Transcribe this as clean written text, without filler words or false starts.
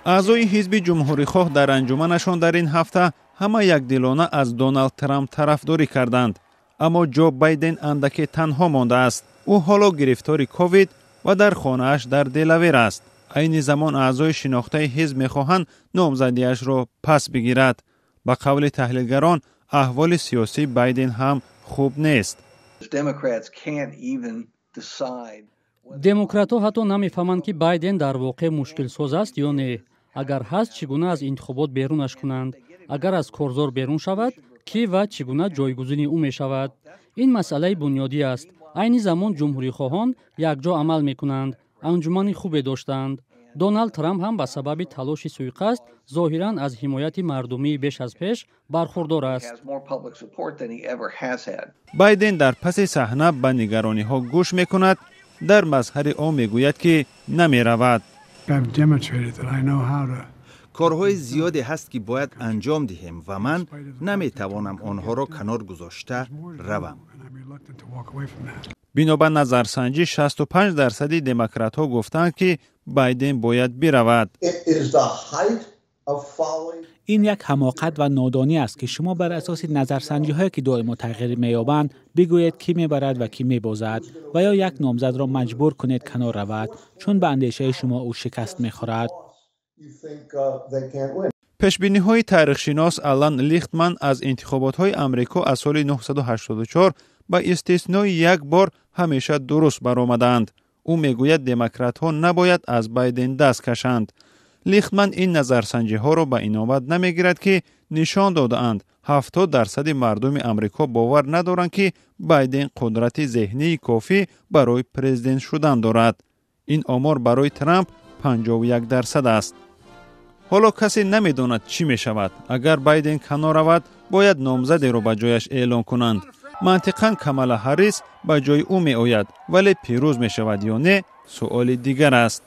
اعضای حزب جمهوری‌خواه در انجمنشان در این هفته همه یکدلانه از دونالد ترامپ طرفداری کردند. اما جو بایدن اندکی تنها مانده است. او حالا گرفتار کووید و در خانه‌اش در دلاویر است. این زمان اعضای شناخته حزب می‌خواهند نامزدیش را پس بگیرد. با قول تحلیلگران احوال سیاسی بایدن هم خوب نیست. دموکرات‌ها حتی نمی‌فهمند که بایدن در واقع مشکل ساز است یا نه. اگر هست چگونه از انتخابات بیرونش کنند؟ اگر از کارزار بیرون شود کی و چگونه جایگزین او می‌شود؟ این مسئله بنیادی است. عین زمان جمهوری خواهان یکجا عمل می‌کنند. انجمن خوبی داشتند. دونالد ترامپ هم به سبب تلاش سوءقصد ظاهراً از حمایت مردمی بیش از پیش برخوردار است. بایدن در پس صحنه به نگرانی‌ها گوش می‌کند. در مظهر او می‌گوید که نمی‌رود. کارهای زیادی هست که باید انجام دهیم و من نمی‌توانم آنها را کنار گذاشته روم. بنابر نظرسنجی 65% دموکرات‌ها گفتند که بایدن باید برود. این یک حماقت و نادانی است که شما بر اساس نظرسنجی‌هایی که دائما تغییر می‌یابند بگویید کی می‌برد و کی می‌بازد و یا یک نامزد را مجبور کنید کنار رود چون به اندیشه شما او شکست می‌خورد. پیشبینی‌های تاریخ‌شناس آلان لیختمن از انتخابات‌های آمریکا از سال 1984 با استثنای یک بار همیشه درست برآمدند. او میگوید دموکرات‌ها نباید از بایدن دست کشند. لیختمن این نظرسنجی‌ها را به اینابت نمیگیرد که نشان داده‌اند 70% مردم آمریکا باور ندارند که بایدن قدرت ذهنی کافی برای پرزیدنت شدن دارد. این آمار برای ترامپ 51% است. حالا کسی نمیداند چی می شود. اگر بایدن کنار رود باید نامزدی را به جایش اعلام کنند. منطقاً کامالا هریس به جای او می آید ولی پیروز می شود یا نه سؤال دیگر است.